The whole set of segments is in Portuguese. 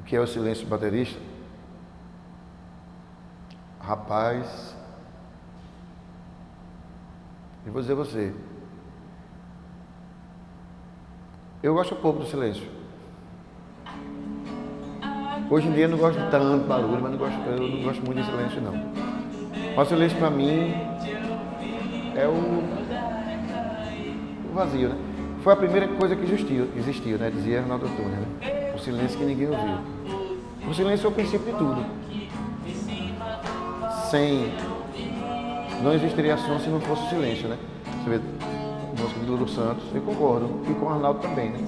o que é o silêncio do baterista? Rapaz, eu vou dizer a você, eu gosto pouco do silêncio. Hoje em dia eu não gosto de tanto barulho, mas eu não gosto muito de silêncio não. Mas o silêncio para mim é o vazio, né? Foi a primeira coisa que existiu, né? Dizia Arnaldo Antunes, né? O silêncio que ninguém ouviu. O silêncio é o princípio de tudo. Não existiria som se não fosse o silêncio, né? Você vê a música de Lulu Santos, eu concordo, e com o Arnaldo também, né?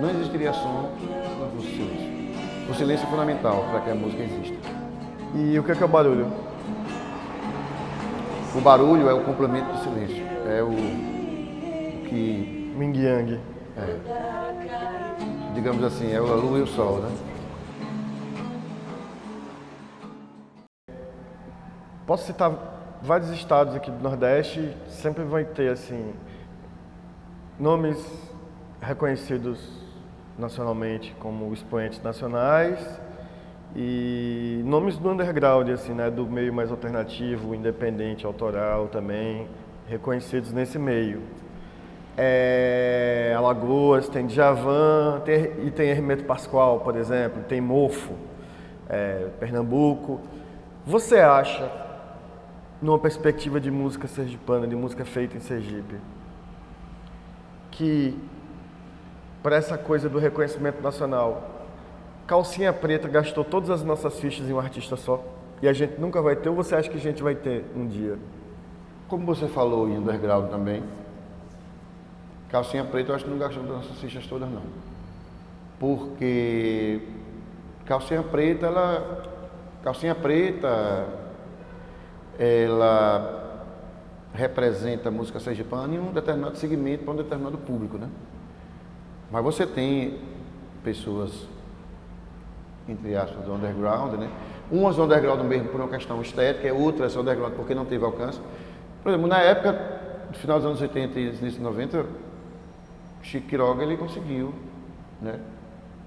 Não existiria som se não fosse o silêncio. O silêncio é fundamental para que a música exista. E o que é o barulho? O barulho é o complemento do silêncio. É o que... Yin Yang. Digamos assim, é a lua e o sol, né? Posso citar vários estados aqui do Nordeste, sempre vai ter, assim, nomes reconhecidos nacionalmente como expoentes nacionais e nomes do underground, assim, né, do meio mais alternativo, independente, autoral também, reconhecidos nesse meio. Alagoas, tem Djavan, tem Hermeto Pascoal, por exemplo, tem Mofo, Pernambuco. Você acha, numa perspectiva de música sergipana, de música feita em Sergipe, que para essa coisa do reconhecimento nacional, Calcinha Preta gastou todas as nossas fichas em um artista só e a gente nunca vai ter, ou você acha que a gente vai ter um dia? Como você falou em underground também, Calcinha Preta eu acho que não gastou das nossas fichas todas não. Porque Calcinha Preta, ela representa a música sergipana em um determinado segmento para um determinado público, né? Mas você tem pessoas, entre aspas, do underground, né? Umas do underground mesmo por uma questão estética, outras underground porque não teve alcance. Por exemplo, na época, no final dos anos 80 e início dos 90, Chico Quiroga ele conseguiu, né,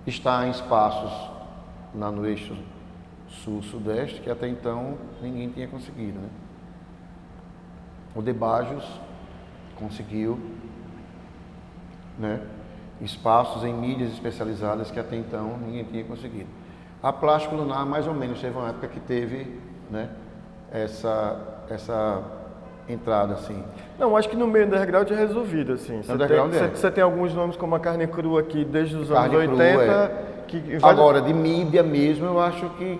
estar em espaços no eixo sul-sudeste que até então ninguém tinha conseguido, né? O De Bajos conseguiu, né, espaços em mídias especializadas que até então ninguém tinha conseguido. A Plástico Lunar, mais ou menos, teve uma época que teve, né, essa entrada, assim. Não, acho que no meio underground é resolvido, assim. Você tem alguns nomes como a Carne Crua aqui desde os anos 80. Agora, de mídia mesmo, eu acho que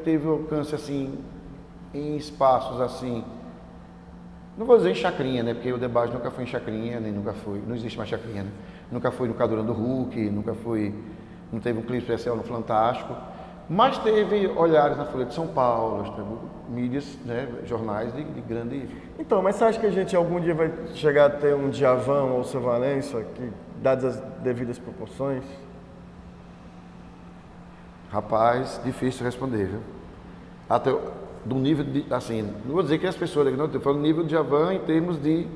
teve alcance, assim, em espaços, assim, não vou dizer em chacrinha, né? Porque o debate nunca foi em chacrinha, nem nunca foi, não existe mais chacrinha, né? Nunca foi no Cadura do Hulk, não teve um clipe especial no Fantástico, mas teve olhares na Folha de São Paulo, mídias, né, jornais de grande... Então, mas você acha que a gente algum dia vai chegar a ter um Djavan ou Seu Valença, que, dadas as devidas proporções? Rapaz, difícil responder, viu? Até do nível de, assim, não vou dizer que as pessoas, não, estou falando nível de Djavan em termos de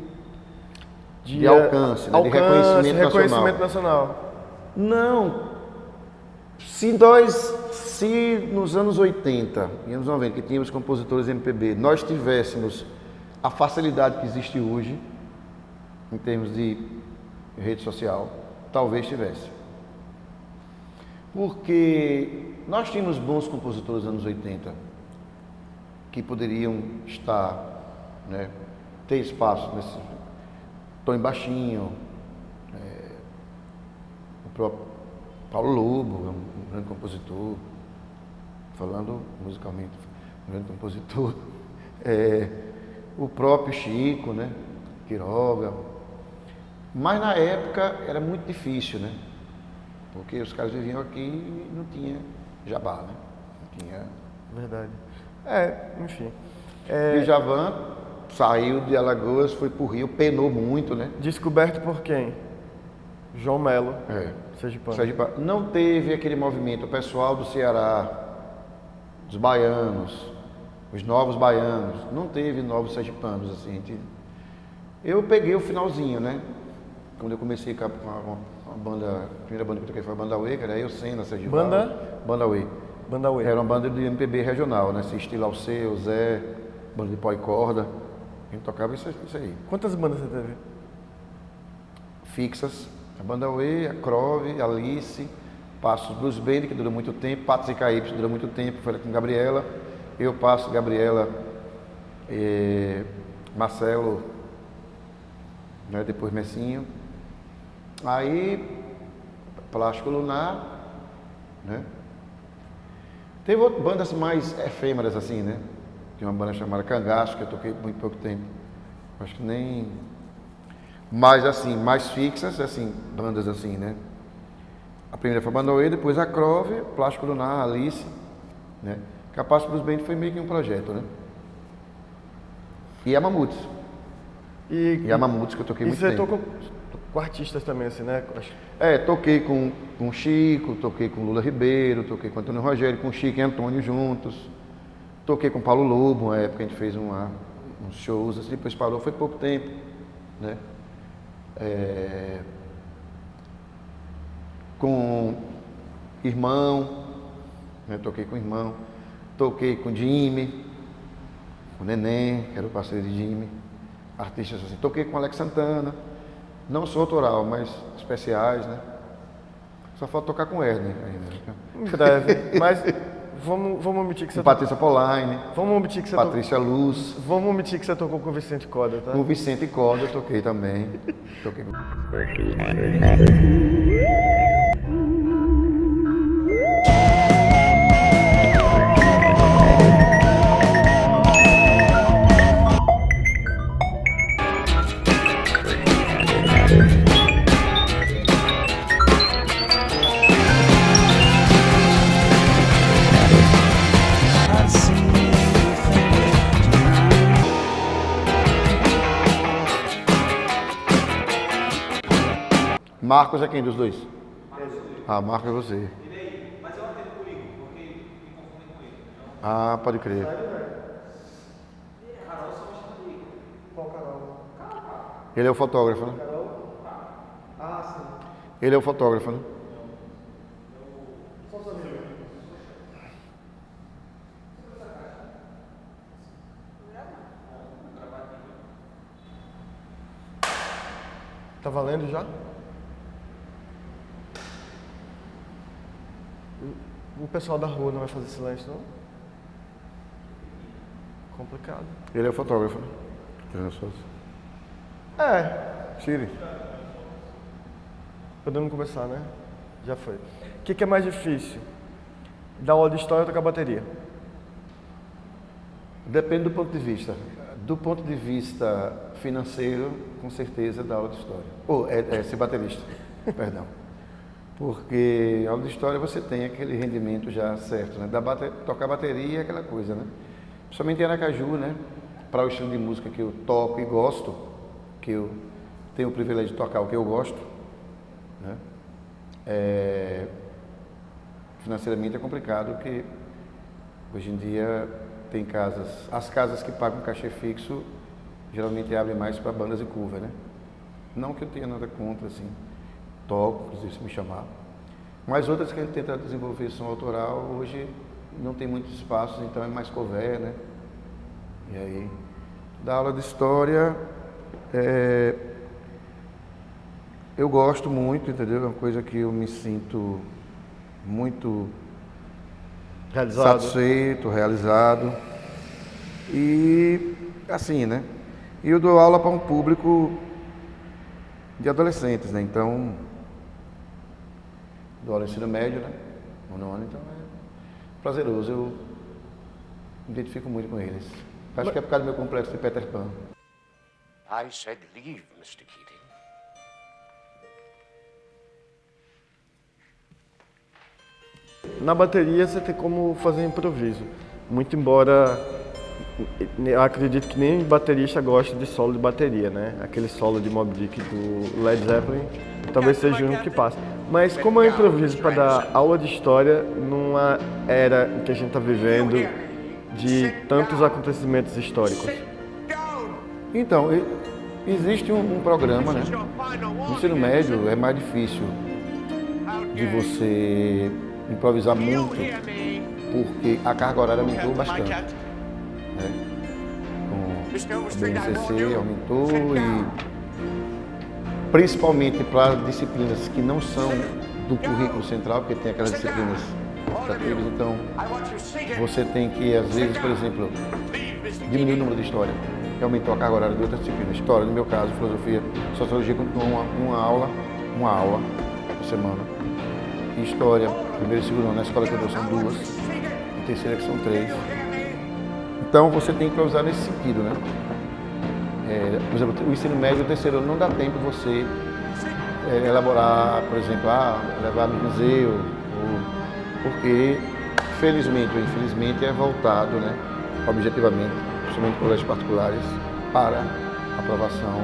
alcance, né, de reconhecimento nacional. Não, se nos anos 80 e anos 90, que tínhamos compositores MPB, nós tivéssemos a facilidade que existe hoje, em termos de rede social, talvez tivesse. Porque nós tínhamos bons compositores nos anos 80, que poderiam estar, né, ter espaço nesse Tom Baixinho, o próprio Paulo Lobo, um grande compositor, falando musicalmente, um grande compositor, o próprio Chico, né, Quiroga, mas na época era muito difícil, né, porque os caras viviam aqui e não tinha jabá, né, não tinha... Verdade. Enfim. Djavan saiu de Alagoas, foi pro Rio, penou muito, né? Descoberto por quem? João Melo, sergipano. Não teve aquele movimento, o pessoal do Ceará, dos baianos, os novos baianos, não teve novos sergipanos, assim. Eu peguei o finalzinho, né? quando eu comecei com uma banda, a primeira banda que eu toquei foi a Banda Uê, que era eu, Senna, Sérgio Banda? Val, Banda Uê. Banda Uê. Era uma banda de MPB regional, né? Esse estilo Alceu, Zé, banda de pó e corda. A gente tocava isso aí. Quantas bandas você teve? Fixas. A Banda Uê, a Crove, a Alice, Passos Blues Band, que durou muito tempo, Patos e Caípes, durou muito tempo, foi com Gabriela. Eu, Passo, Gabriela, Marcelo, né? Depois Messinho. Aí, Plástico Lunar, né? Teve outras bandas mais efêmeras assim, né? Tinha uma banda chamada Cangaço, que eu toquei muito pouco tempo. Acho que nem... Mas assim, mais fixas, assim, bandas assim, né? A primeira foi a Banda Uê, depois a Crove, Plástico Lunar, Alice, né? Capaz Blues Band foi meio que um projeto, né? E a Mamutes. E a Mamutes que eu toquei muito tempo. E você tocou com artistas também, assim, né? Toquei com Chico, toquei com Lula Ribeiro, toquei com Antônio Rogério, com Chico e Antônio juntos. Toquei com Paulo Lobo, uma época a gente fez uns shows, assim, depois parou, foi pouco tempo, né? Com Irmão, né? Toquei com Irmão. Toquei com Jimmy, com Neném, que era o parceiro de Jimmy. Artistas assim. Toquei com Alex Santana. Não sou autoral, mas especiais, né? Só falta tocar com Ernie ainda. Em breve. Mas vamos omitir que você Com Patrícia Polaine, Vamos omitir que você Patrícia Luz. Vamos omitir que você tocou com o Vicente Coda, tá? Com o Vicente Coda eu toquei também. Toquei com... Marcos é quem dos dois? Ah, Marcos é você. Mas eu atendo comigo, porque me confundem com ele. Ah, pode crer. Carol só me chama de Igor. Qual Carol? Ele é o fotógrafo, né? Ah, sim. Ele é o fotógrafo, né? Tá valendo já? O pessoal da rua não vai fazer silêncio, não? Complicado. Ele é o fotógrafo, né? Tire. Podemos começar, né? Já foi. O que é mais difícil? Dar aula de história ou tocar bateria? Depende do ponto de vista. Do ponto de vista financeiro, com certeza, da aula de história. Ou ser baterista, perdão. Porque a aula de história você tem aquele rendimento já certo, né? Tocar bateria é aquela coisa, né? Principalmente em Aracaju, né? Para o estilo de música que eu toco e gosto, que eu tenho o privilégio de tocar o que eu gosto, né? Financeiramente é complicado, porque hoje em dia tem as casas que pagam cachê fixo geralmente abrem mais para bandas e cover, né? Não que eu tenha nada contra, assim, toco, inclusive se me chamar. Mas outras que a gente tenta desenvolver som autoral, hoje não tem muitos espaços, então é mais cover, né? E aí, da aula de história, eu gosto muito, entendeu? É uma coisa que eu me sinto muito Realizado. satisfeito, realizado. E assim, né? E eu dou aula para um público de adolescentes, né? Então, dou aula no ensino médio, né? No nono, então é prazeroso. Eu me identifico muito com eles. Acho que é por causa do meu complexo de Peter Pan. I said leave, Mr. Keating. Na bateria você tem como fazer improviso. Muito embora eu acredito que nem baterista gosta de solo de bateria, né? Aquele solo de Moby Dick do Led Zeppelin talvez seja o único que passa. Mas como eu improviso para dar aula de história numa era em que a gente está vivendo de tantos acontecimentos históricos? Então, Existe um programa, né? No ensino médio é mais difícil de você improvisar muito, porque a carga horária aumentou bastante, né? Com a BNCC aumentou e principalmente para disciplinas que não são do currículo central, porque tem aquelas disciplinas optativas, então você tem que, às vezes, por exemplo, diminuir o número de história, que aumentou a carga horária de outras disciplinas. História, no meu caso, filosofia, sociologia, continua uma aula por semana. E história, primeiro e segundo ano, na escola que eu dou são 2, e terceira que são 3. Então você tem que improvisar nesse sentido, né? Por exemplo, o ensino médio, o terceiro ano, não dá tempo você elaborar, por exemplo, levar no museu, porque felizmente ou infelizmente é voltado, né, objetivamente, principalmente colégios particulares, para aprovação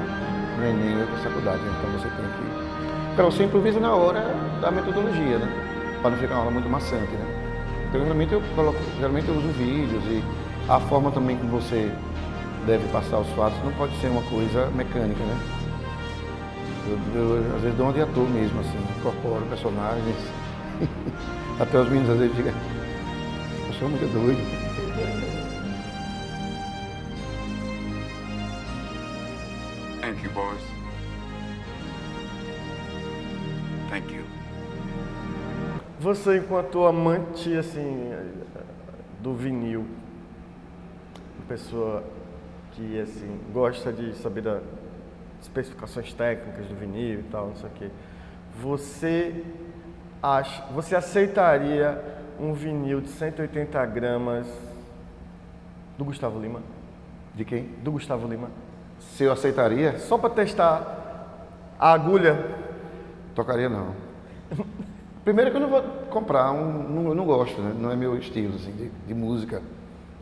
no Enem e outras faculdades. Então você tem que... Então você improvisa na hora da metodologia, né? Para não ficar uma aula muito maçante, né? Então geralmente eu uso vídeos e a forma também que você deve passar os fatos não pode ser uma coisa mecânica, né? Eu às vezes dou uma de ator mesmo, assim, incorporo personagens. Até os meninos às vezes ficam, eu sou muito doido. Thank you, boys. Thank you. Você, enquanto amante, assim, do vinil, uma pessoa que, assim, gosta de saber das especificações técnicas do vinil e tal, não sei o quê, você aceitaria um vinil de 180 gramas do Gustavo Lima? De quem? Do Gustavo Lima. Se eu aceitaria? Só para testar a agulha? Tocaria não. Primeiro que eu não vou comprar, eu não gosto, né? Não é meu estilo assim, de música.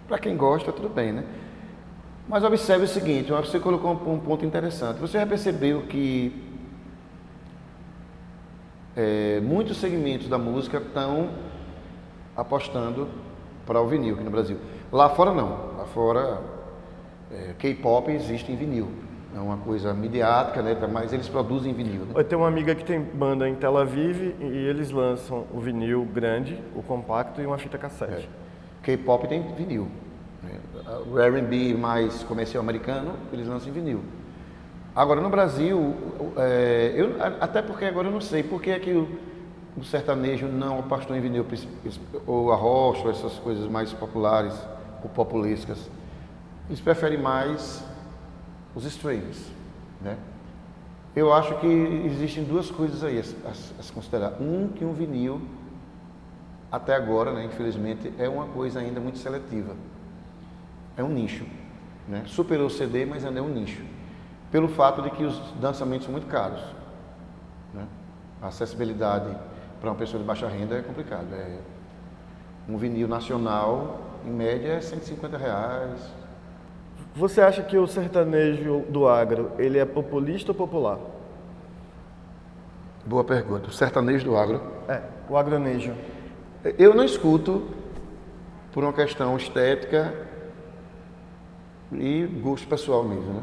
Para quem gosta, tudo bem, né? Mas observe o seguinte, você colocou um ponto interessante. Você já percebeu que muitos segmentos da música estão apostando para o vinil aqui no Brasil. Lá fora não. Lá fora, K-pop existe em vinil. É uma coisa midiática, né? Mas eles produzem vinil. Né? Eu tenho uma amiga que tem banda em Tel Aviv e eles lançam o vinil grande, o compacto e uma fita cassete. K-pop tem vinil. O R&B mais comercial americano, eles lançam em vinil. Agora, no Brasil, até porque agora eu não sei por que é que o sertanejo não apostou em vinil, ou a rocha, ou essas coisas mais populares, ou populescas. Eles preferem mais os streams, né? Eu acho que existem duas coisas aí a se considerar. Que um vinil, até agora, né, infelizmente, é uma coisa ainda muito seletiva. É um nicho, né? Superou o CD, mas ainda é um nicho. Pelo fato de que os lançamentos são muito caros, né? A acessibilidade para uma pessoa de baixa renda é complicado. Um vinil nacional, em média, é R$150. Você acha que o sertanejo do agro, ele é populista ou popular? Boa pergunta. O sertanejo do agro? O agronejo. Eu não escuto por uma questão estética e gosto pessoal mesmo, né?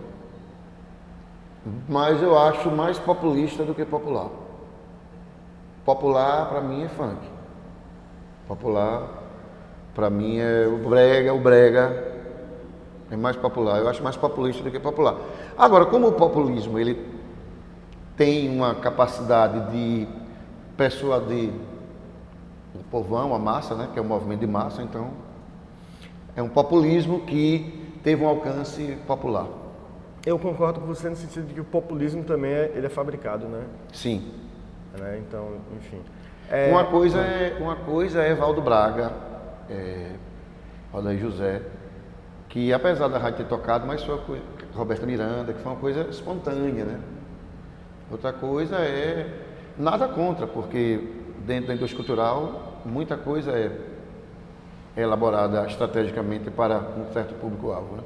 Mas eu acho mais populista do que popular. Popular, para mim, é funk. Popular, para mim, é o brega. É mais popular, eu acho mais populista do que popular. Agora, como o populismo ele tem uma capacidade de persuadir o povão, a massa, né, que é um movimento de massa, então é um populismo que teve um alcance popular. Eu concordo com você no sentido de que o populismo também ele é fabricado, né? Sim. Né? Então, enfim. Uma coisa é Valdo Braga, Aldair José, que apesar da rádio ter tocado, mas foi uma coisa, Roberta Miranda, que foi uma coisa espontânea, né? Outra coisa é nada contra, porque dentro da indústria cultural muita coisa é elaborada estrategicamente para um certo público-alvo, né?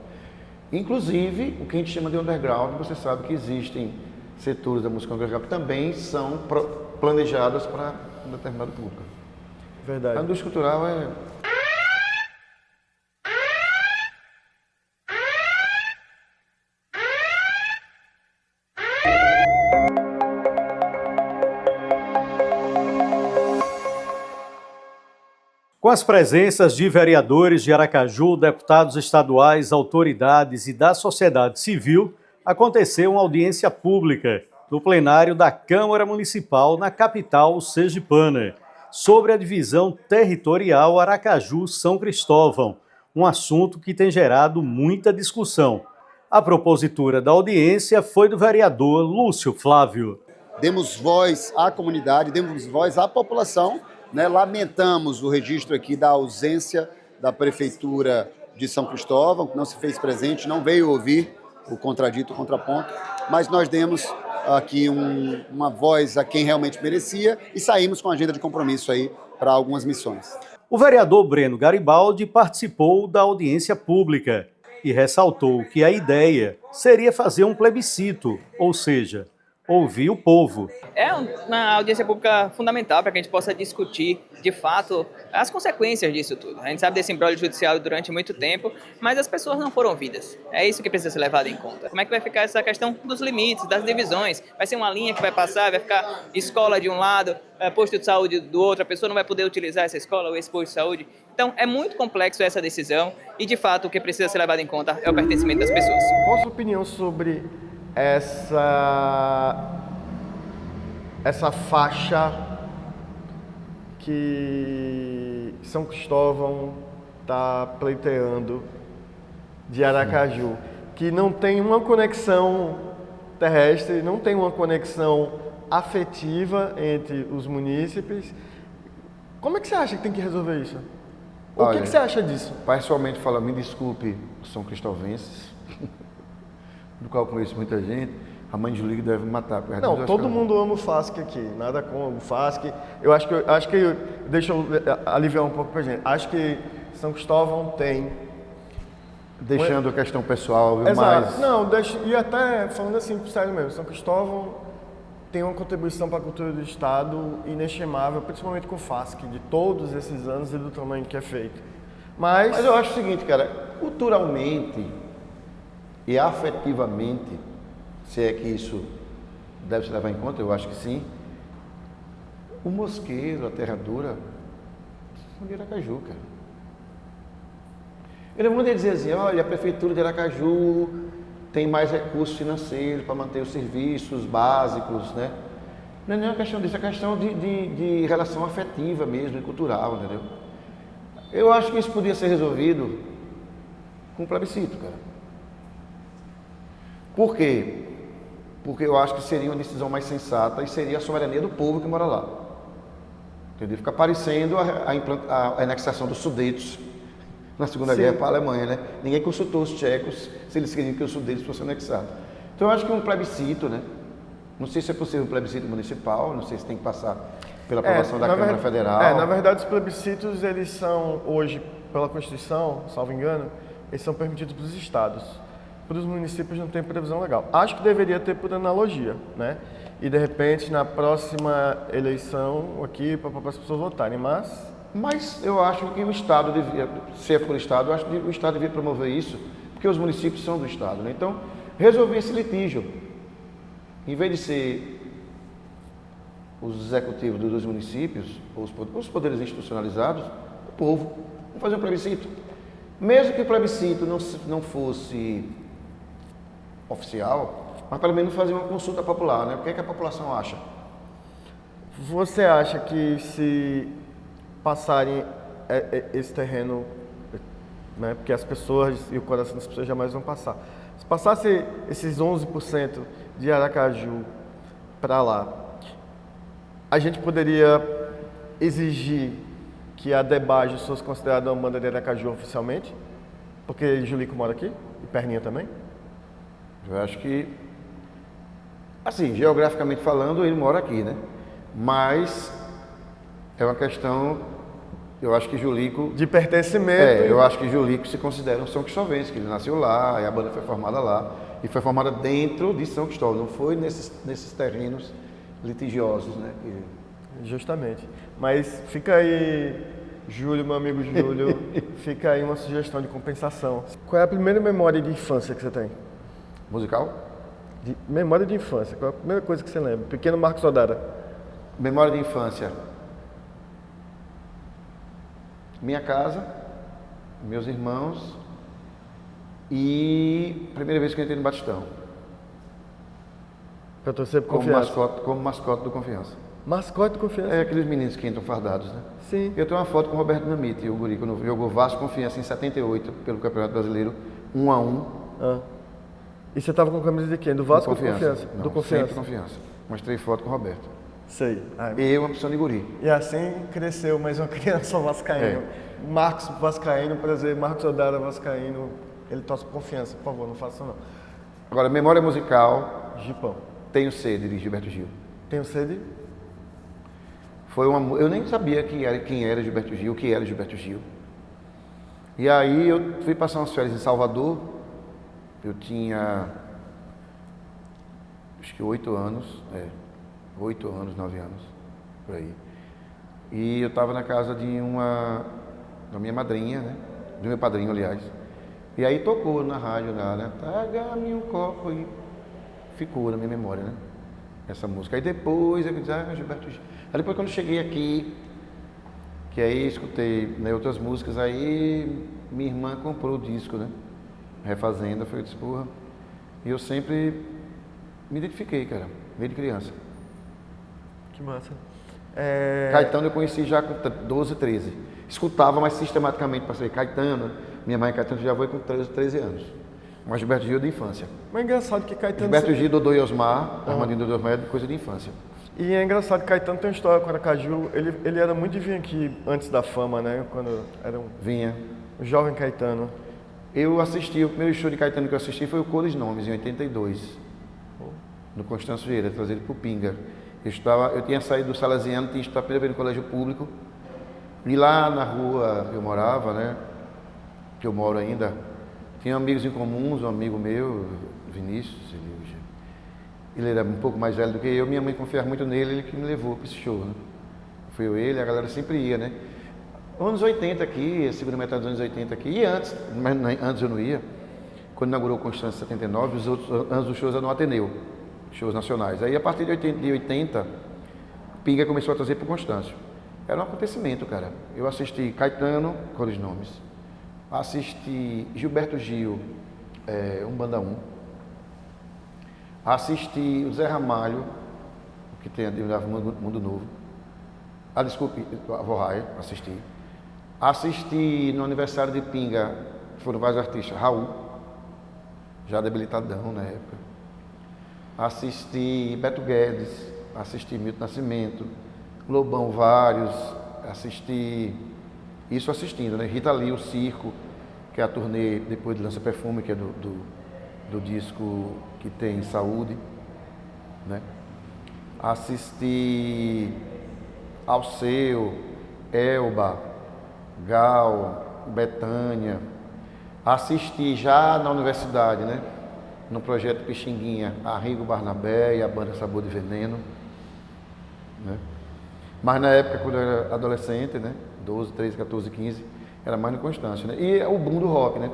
Inclusive, o que a gente chama de underground, você sabe que existem setores da música underground que também são planejadas para um determinado público. Verdade. A indústria cultural é... Com as presenças de vereadores de Aracaju, deputados estaduais, autoridades e da sociedade civil, aconteceu uma audiência pública no plenário da Câmara Municipal na capital sergipana, sobre a divisão territorial Aracaju-São Cristóvão, um assunto que tem gerado muita discussão. A propositura da audiência foi do vereador Lúcio Flávio. Demos voz à comunidade, demos voz à população, né? Lamentamos o registro aqui da ausência da Prefeitura de São Cristóvão, que não se fez presente, não veio ouvir o contradito, o contraponto, mas nós demos aqui uma voz a quem realmente merecia e saímos com a agenda de compromisso aí para algumas missões. O vereador Breno Garibaldi participou da audiência pública e ressaltou que a ideia seria fazer um plebiscito, ou seja, ouvir o povo. É uma audiência pública fundamental para que a gente possa discutir, de fato, as consequências disso tudo. A gente sabe desse imbróglio judicial durante muito tempo, mas as pessoas não foram ouvidas. É isso que precisa ser levado em conta. Como é que vai ficar essa questão dos limites, das divisões? Vai ser uma linha que vai passar, vai ficar escola de um lado, posto de saúde do outro, a pessoa não vai poder utilizar essa escola ou esse posto de saúde. Então, é muito complexo essa decisão e, de fato, o que precisa ser levado em conta é o pertencimento das pessoas. Qual a sua opinião sobre essa faixa que São Cristóvão está pleiteando de Aracaju, que não tem uma conexão terrestre, não tem uma conexão afetiva entre os munícipes? Como é que você acha que tem que resolver isso? O que você acha disso? Pessoalmente falando, me desculpe, são cristóvenses, do qual conheço muita gente. A mãe de Julio deve me matar. Não, todo mundo ama o FASC aqui, nada com o FASC. Eu acho que deixa eu aliviar um pouco pra gente. Acho que São Cristóvão tem... Deixando a questão pessoal, viu? Exato. Mas... Não, e até falando assim, sério mesmo, São Cristóvão tem uma contribuição para a cultura do Estado inestimável, principalmente com o FASC, de todos esses anos e do tamanho que é feito. Mas eu acho o seguinte, cara, culturalmente e afetivamente, se é que isso deve se levar em conta, eu acho que sim, o Mosqueiro, a Terra Dura, são de Aracaju, cara. Eu não vou dizer assim, olha, a Prefeitura de Aracaju tem mais recursos financeiros para manter os serviços básicos, né? Não é nem uma questão disso, é questão de relação afetiva mesmo e cultural, entendeu? Eu acho que isso podia ser resolvido com um plebiscito, cara. Por quê? Porque eu acho que seria uma decisão mais sensata e seria a soberania do povo que mora lá. Entendeu? Fica parecendo a anexação dos Sudetos na Segunda Guerra para a Alemanha, né? Ninguém consultou os tchecos se eles queriam que os Sudetos fossem anexados. Então eu acho que um plebiscito, né? Não sei se é possível um plebiscito municipal, não sei se tem que passar pela aprovação da Câmara Federal. Na verdade, os plebiscitos, eles são, hoje, pela Constituição, salvo engano, eles são permitidos para os estados. Para os municípios não tem previsão legal. Acho que deveria ter por analogia, né? E, de repente, na próxima eleição, aqui, para as pessoas votarem, Mas eu acho que o Estado devia, se é por Estado, eu acho que o Estado devia promover isso, porque os municípios são do Estado, né? Então, resolver esse litígio, em vez de ser os executivos dos municípios, os poderes institucionalizados, o povo, vamos fazer um plebiscito. Mesmo que o plebiscito não fosse oficial, mas pelo menos fazer uma consulta popular, né? O que é que a população acha? Você acha que se passarem esse terreno, né, porque as pessoas e o coração das pessoas jamais vão passar. Se passasse esses 11% de Aracaju para lá, a gente poderia exigir que a Debajo fosse considerada uma banda de Aracaju oficialmente? Porque Julico mora aqui e Perninha também? Eu acho que, assim, geograficamente falando, ele mora aqui, né? Mas é uma questão, eu acho que Julico... De pertencimento. Eu acho que Julico se considera um São Cristóvense, que ele nasceu lá, e a banda foi formada lá. E foi formada dentro de São Cristóvão, não foi nesses terrenos litigiosos, né? Justamente. Mas fica aí, Júlio, meu amigo Júlio, fica aí uma sugestão de compensação. Qual é a primeira memória de infância que você tem? Musical? Memória de infância, qual é a primeira coisa que você lembra? Pequeno Marcos Odara. Memória de infância. minha casa, meus irmãos e primeira vez que eu entrei no Batistão. Pra torcer por Confiança. Como mascote do Confiança. Mascote do Confiança? É aqueles meninos que entram fardados, né? Sim. Eu tenho uma foto com o Roberto Dinamite, o guri, quando jogou Vasco Confiança em 78 pelo Campeonato Brasileiro, 1-1. Ah. E você tava com a camisa de quem? Do Vasco ou do Confiança? Não, Do Confiança. sempre Confiança. Mostrei foto com o Roberto. Sei. Ah, E uma opção de guri. e assim cresceu mais uma criança vascaíno. Marcos Vascaíno, prazer. Marcos Odara Vascaíno. Ele torce por Confiança, por favor, não faça não. Agora, memória musical, Gipão. Tenho Sede, de Gilberto Gil. Tenho sede? Eu nem sabia quem era Gilberto Gil, o que era Gilberto Gil. E aí eu fui passar umas férias em Salvador. Eu tinha, acho que 8 anos, 8 anos, 9 anos, por aí. E eu estava na casa da minha madrinha, né? Do meu padrinho, aliás. E aí tocou na rádio lá, né? Traga-me um copo e ficou na minha memória, né? Essa música. Aí depois eu disse, Gilberto Gil. Aí depois quando eu cheguei aqui, que aí escutei, né, outras músicas, aí minha irmã comprou o disco, né? Refazenda, foi, eu disse, porra. E eu sempre me identifiquei, cara, desde criança. Que massa. Caetano eu conheci já com 12, 13. Escutava, mas sistematicamente passei Caetano. Minha mãe Caetano já foi com 13 anos. Mas Gilberto Gil de infância. Mas é engraçado que Caetano... Gilberto Gil, Dodô e Osmar, Armandinho Dodô e Osmar é de coisa de infância. E é engraçado que Caetano tem uma história com Aracaju. Ele era muito de vir aqui antes da fama, né? Quando era um Vinha. jovem Caetano. Eu assisti, o primeiro show de Caetano que eu assisti foi o Cores Nomes, em 82. No Constâncio Vieira, trazido por Pinga. Eu tinha saído do Salesiano, tinha estudado a primeira vez no colégio público. E lá na rua que eu morava, né? Que eu moro ainda, tinha amigos em comuns, um amigo meu, Vinícius, ele era um pouco mais velho do que eu, minha mãe confiava muito nele, ele que me levou para esse show, né? Foi eu, ele, a galera sempre ia, né? Anos 80 aqui, a segunda metade dos anos 80 aqui, e antes, mas antes eu não ia, quando inaugurou o Constância em 79, os outros anos dos shows eram no Ateneu, shows nacionais. Aí a partir de 80 Pinga começou a trazer para o Constâncio. Era um acontecimento, cara. Eu assisti Caetano, Cores Nomes, assisti Gilberto Gil, Umbanda 1, assisti o Zé Ramalho, que tem a Mundo Novo, desculpe, a Vorraia, assisti no aniversário de Pinga, foram vários artistas, Raul, já debilitadão na época, assisti Beto Guedes, assisti Milton Nascimento, Lobão vários, assistindo, né? Rita Lee, o Circo, que é a turnê depois de Lança Perfume, que é do disco que tem Saúde, né? Assisti Alceu, Elba, Gal, Betânia. Assisti já na universidade, né? No projeto Pixinguinha, Arrigo Barnabé e a banda Sabor de Veneno, né? Mas na época, quando eu era adolescente, né? 12, 13, 14, 15, era mais no Constância, né? E o boom do rock, né?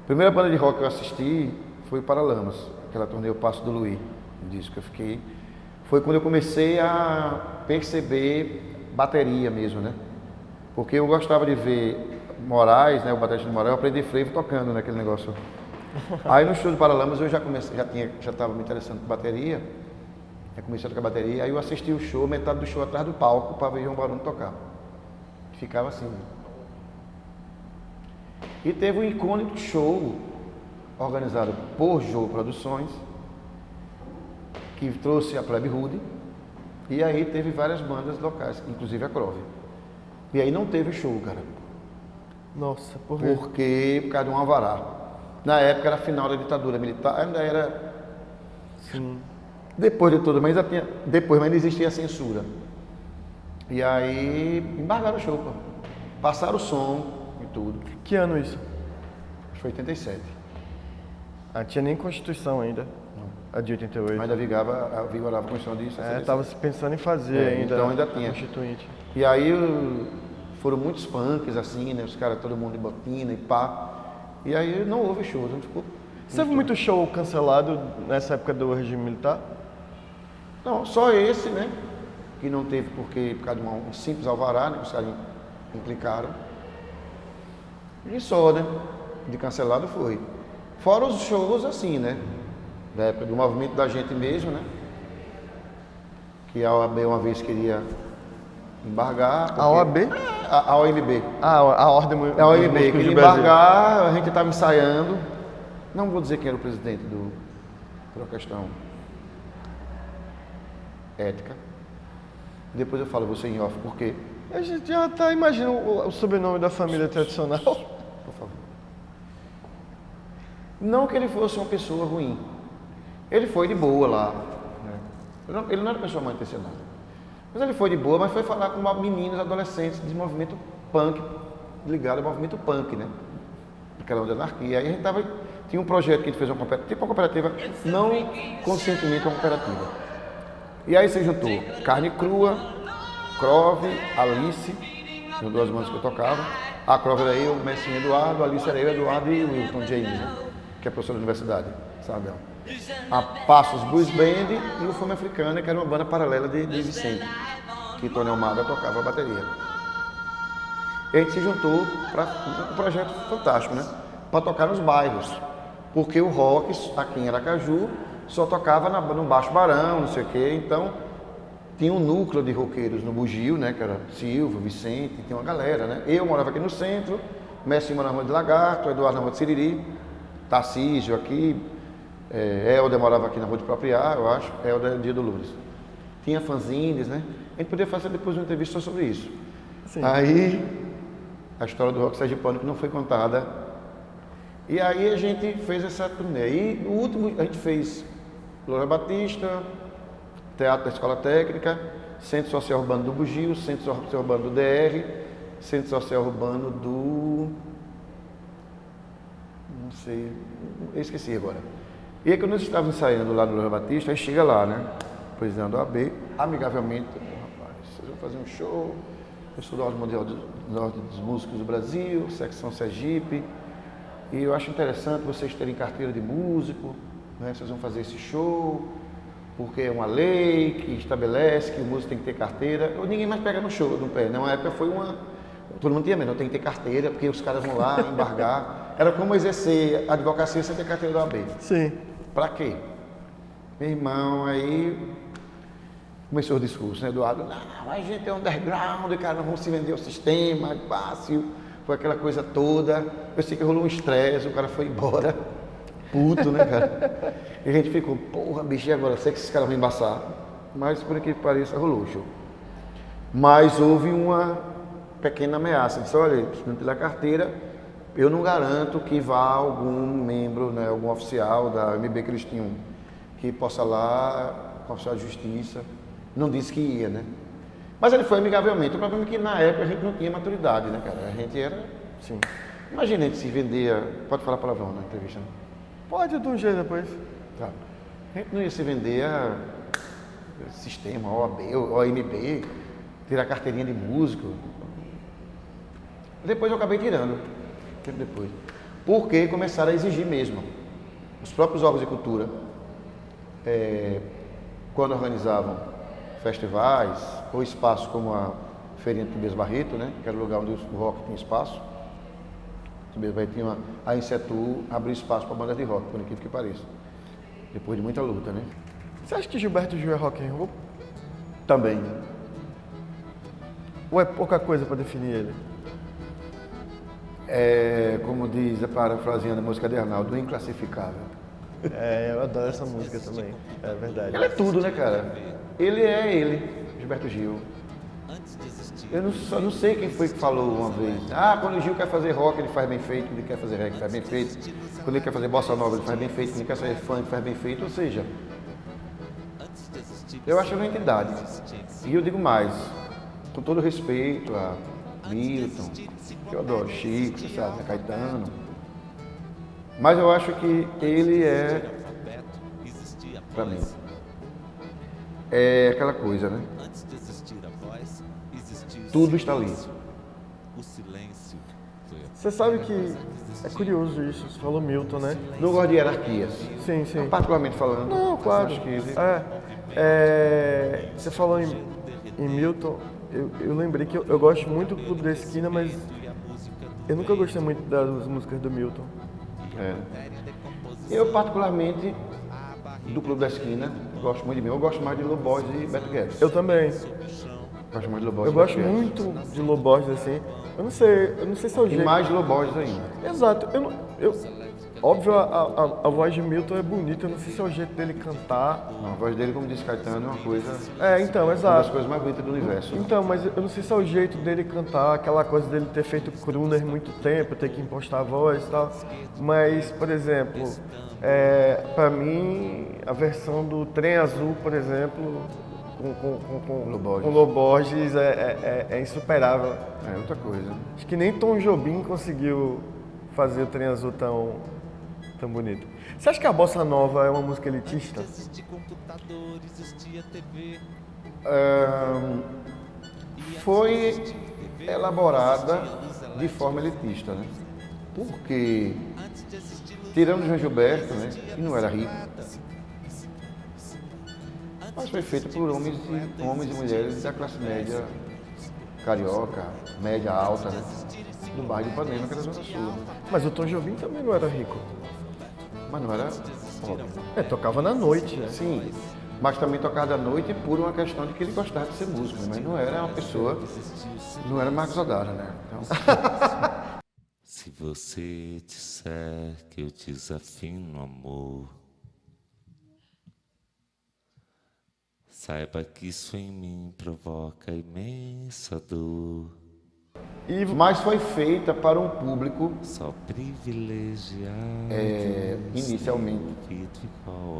A primeira banda de rock que eu assisti foi o Paralamas, aquela turnê O Passo do Luí, um disco que eu fiquei. Foi quando eu comecei a perceber bateria mesmo, né? Porque eu gostava de ver Moraes, né? O baterista de Moraes, eu aprendi frevo tocando naquele negócio. Aí no show do Paralamas eu já estava me interessando por bateria. Aí comecei a tocar bateria, aí eu assisti o show, metade do show atrás do palco, para ver João Barão tocar. Ficava assim. E teve um icônico show organizado por Jô Produções, que trouxe a Plebe Rude, e aí teve várias bandas locais, inclusive a Crove. E aí não teve show, cara. Nossa, por quê? Por causa de um alvará. Na época era a final da ditadura militar, ainda era... Sim. Depois de tudo, mas ainda existia censura. E aí embargaram o show, pô. Passaram o som e tudo. Que ano isso? Acho que foi 87. Ah, tinha nem Constituição ainda. Não. A de 88. Ainda vigorava a Constituição de 67. Tava se pensando em fazer ainda. Então ainda tinha. Constituinte. E aí foram muitos punks, assim, né? Os caras, todo mundo de botina e pá. E aí não houve show. Não ficou. Você teve muito show cancelado nessa época do regime militar? Não, só esse, né? Que não teve por causa de um simples alvará, né? Que os caras implicaram. E só, né? De cancelado foi. Fora os shows assim, né? Da época do movimento da gente mesmo, né? Que a OAB uma vez queria embargar. A OAB? A OMB. A Ordem A OMB queria embargar, a gente estava ensaiando. Não vou dizer quem era o presidente por uma questão ética. Depois eu falo você em off, por quê? A gente já tá imaginando o sobrenome da família tradicional. Por favor. Não que ele fosse uma pessoa ruim. Ele foi de boa lá. Né? Ele não era uma pessoa mal intencionada. Mas ele foi de boa, mas foi falar com meninos, adolescentes de movimento punk, ligado ao movimento punk, né? Aquela onda de anarquia. Aí a gente tinha um projeto que a gente fez uma cooperativa, não conscientemente uma cooperativa. E aí se juntou Carne Crua, Crove, Alice, as duas bandas que eu tocava. A Crove era eu, o Messinho Eduardo, a Alice era eu, Eduardo e o Wilton James, né? Que é professor da universidade, sabe? A Passos Blues Band e o Fome Africana, que era uma banda paralela de Vicente, que Tony Almada tocava a bateria. E a gente se juntou para um projeto fantástico, né? Para tocar nos bairros, porque o rock aqui em Aracaju só tocava no Baixo Barão, não sei o quê, então tinha um núcleo de roqueiros no Bugio, né? Que era Silva, Vicente, tinha uma galera, né? Eu morava aqui no centro, Messi morava na Rua de Lagarto, Eduardo na Rua de Siriri, Tarcísio aqui, Helder morava aqui na Rua de Propriar, eu acho, Helder Dia do Lourdes. Tinha fanzines, né? A gente podia fazer depois uma entrevista sobre isso. Sim. Aí, a história do rock sergipano não foi contada. E aí a gente fez essa turnê. E no último, a gente fez Loura Batista, Teatro da Escola Técnica, Centro Social Urbano do Bugio, Centro Social Urbano do DR, Centro Social Urbano do... não sei, eu esqueci agora. E aí quando nós estávamos ensaiando lá no Loura Batista, aí chega lá, né? O presidente da OAB, amigavelmente, rapaz, vocês vão fazer um show, eu sou da Ordem Mundial dos Músicos do Brasil, secção Sergipe, e eu acho interessante vocês terem carteira de músico, né? Vocês vão fazer esse show, porque é uma lei que estabelece que o músico tem que ter carteira. Ninguém mais pega no show, no pé. Na época foi uma... todo mundo tinha medo, tem que ter carteira, porque os caras vão lá embargar. Era como exercer a advocacia sem ter carteira da OAB. Sim. Pra quê? Meu irmão, aí começou o discurso, né, Eduardo? Não, a gente é underground, cara, não vamos se vender o sistema, é fácil. Foi aquela coisa toda. Eu sei que rolou um estresse, o cara foi embora. Puto, né, cara? E a gente ficou, porra, bicho, e agora? Sei que esses caras vão embaçar. Mas, por aqui que pareça, rolou o show. Mas houve uma pequena ameaça. Disse, olha, pela carteira, eu não garanto que vá algum membro, né, algum oficial da MB que eles tinham, que possa lá, com o oficial de justiça. Não disse que ia, né? Mas ele foi amigavelmente. O problema é que na época a gente não tinha maturidade, né, cara? A gente era, sim. Imagina a gente se vendia... Pode falar palavrão na entrevista, né? Pode, de um jeito depois. Tá. A gente não ia se vender a sistema, OAB, OMB, tirar carteirinha de músico. Depois eu acabei tirando, tempo depois. Porque começaram a exigir mesmo. Os próprios órgãos de cultura, quando organizavam festivais ou espaços como a Feirinha de Tobias Barreto, né, que era o lugar onde o rock tinha espaço. Tobias Barreto tinha a Insetu abriu espaço para bandas de rock, por incrível que pareça. Depois de muita luta, né? Você acha que Gilberto Gil é rock and roll? Também. Ou é pouca coisa para definir ele? É, como diz a parafraseando a música de Arnaldo, inclassificável. Eu adoro essa música também, é verdade. Ele é tudo, né, cara? Ele é ele, Gilberto Gil. Eu só não sei quem foi que falou uma vez. Ah, quando o Gil quer fazer rock, ele faz bem feito. Quando ele quer fazer reggae, faz bem feito. Quando ele quer fazer bossa nova, ele faz bem feito. Quando ele quer fazer funk, faz bem feito. Ou seja, eu acho uma entidade. E eu digo mais, com todo respeito a Milton, que eu adoro, Chico, você sabe, né, Caetano. Mas eu acho que ele é, pra mim, é aquela coisa, né? Tudo está ali. Você sabe que é curioso isso, você falou Milton, né? Não gosto de hierarquias. Sim, sim. Particularmente falando. Não, claro. Acho que você falou em Milton, eu lembrei que eu gosto muito do Clube da Esquina, mas Eu nunca gostei muito das músicas do Milton. É. Eu, particularmente, do Clube da Esquina, gosto muito de mim. Eu gosto mais de Lô Borges e Beto Guedes. Eu também. Gosto mais de Lô Eu Borges e gosto Beto Guedes. muito de Lô Borges, assim. Eu não sei se é o E jeito. mais de Lô Borges ainda. Exato. Óbvio, a voz de Milton é bonita, eu não sei se é o jeito dele cantar. Não, a voz dele, como disse Caetano, é uma coisa... Então, Uma das exato. coisas mais bonitas do universo. Então, mas eu não sei se é o jeito dele cantar, aquela coisa dele ter feito crooner muito tempo, ter que impostar a voz e tal. Mas, por exemplo, pra mim, a versão do Trem Azul, por exemplo, com Lô Borges é insuperável. É outra coisa. Acho que nem Tom Jobim conseguiu fazer o Trem Azul tão bonito. Você acha que a Bossa Nova é uma música elitista? Foi elaborada de forma elitista, né? Porque, tirando João Gilberto, né, que não era rico, mas foi feita por homens e mulheres da classe média carioca, média alta, né? Do bairro de Ipanema, que era a Zona Sul. Né? Mas o Tom Jobim também não era rico. Mas não era pobre. Tocava na noite, né? Sim, mas também tocava à noite por uma questão de que ele gostava de ser músico, né? Mas não era uma pessoa, não era Marcos Odara, né? Então... Se você disser que eu desafio no amor, saiba que isso em mim provoca imensa dor. Mas foi feita para um público só privilegiado, inicialmente.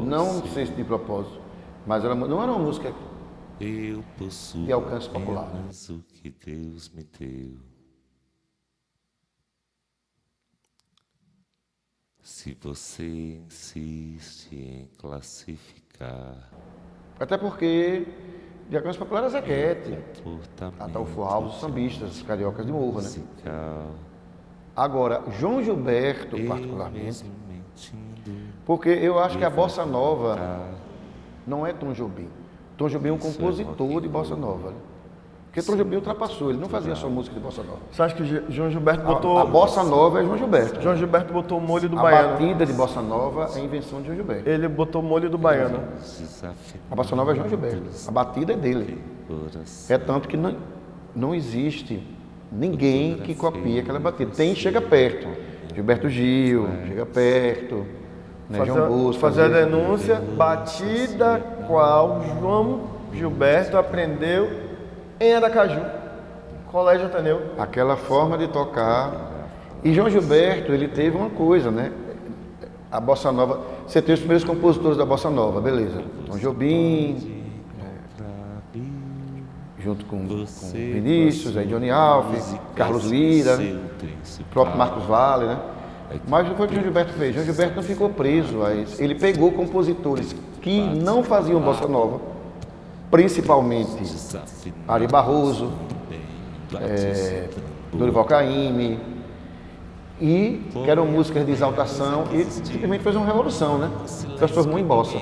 Não sei se de propósito, mas não era uma música eu possuo de alcance popular. apenas o que Deus me deu. Se você insiste em classificar, até porque de alcance popular é Zequete, Ataúfo Alves, os sambistas, os cariocas de morro, né? Agora, João Gilberto, particularmente, porque eu acho que a Bossa Nova não é Tom Jobim. Tom Jobim é um compositor de Bossa Nova, né? Porque Tom Jobim ultrapassou, ele não fazia só música de Bossa Nova. Você acha que João Gilberto botou... A Bossa Nova é João Gilberto. João Gilberto botou o molho do a baiano. A batida de Bossa Nova é invenção de João Gilberto. Ele botou o molho do baiano. A Bossa Nova é João Gilberto. A batida é dele. É tanto que não existe ninguém que copie aquela batida. Chega perto. Gilberto Gil, chega perto. Né? João Bosco. Fazer a denúncia, batida qual João Gilberto aprendeu em Aracaju, Colégio Ateneu. Aquela forma de tocar. E João Gilberto, ele teve uma coisa, né? A Bossa Nova, você tem os primeiros compositores da Bossa Nova, beleza. Tom Jobim, junto com Vinícius, aí Johnny Alves, Carlos Lira, o próprio Marcos Valle, né? Mas não foi o que João Gilberto fez. João Gilberto não ficou preso a isso. Ele pegou compositores que não faziam Bossa Nova, principalmente Ari Barroso, Dorival Caymmi, e que eram músicas de exaltação, e simplesmente fez uma revolução, né? Transformou em bossa.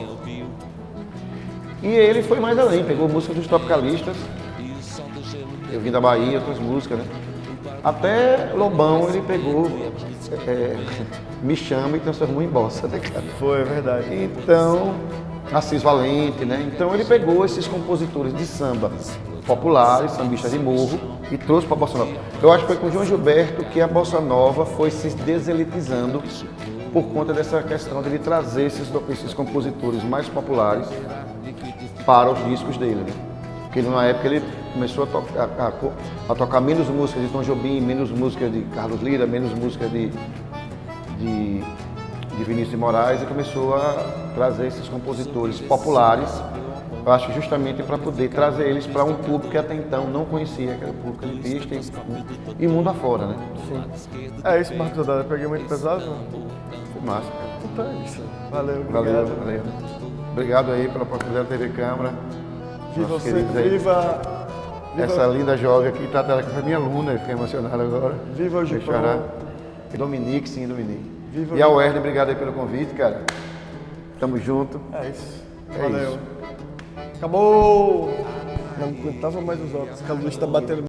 E ele foi mais além, pegou músicas dos tropicalistas, Eu Vim da Bahia, outras músicas, né? Até Lobão ele pegou, Me Chama, e transformou em bossa, né, cara? Foi, é verdade. Então, Assis Valente, né? Então ele pegou esses compositores de samba populares, sambistas de morro, e trouxe para a Bossa Nova. Eu acho que foi com João Gilberto que a Bossa Nova foi se deselitizando por conta dessa questão de ele trazer esses compositores mais populares para os discos dele, né? Porque numa época ele começou a tocar menos músicas de Tom Jobim, menos músicas de Carlos Lira, menos músicas de Vinícius de Moraes, e começou a trazer esses compositores populares, eu acho justamente para poder trazer eles para um público que até então não conhecia, que era o público elitista e mundo afora, né? Sim. É isso, Marcos Odara, eu peguei muito pesado? Foi massa, cara. Então é isso. Valeu, obrigado. Valeu. Obrigado aí pela oportunidade da TV Câmara. Viva você, viva essa linda jovem aqui, tá, ela que foi minha aluna, eu fiquei emocionado agora. Viva o Jupão. E Dominique, sim, Dominique. Viva e ao Herder, obrigado aí pelo convite, cara. Tamo junto. É isso. Valeu. Acabou! Não aguentava mais os óculos, que a luz tá batendo.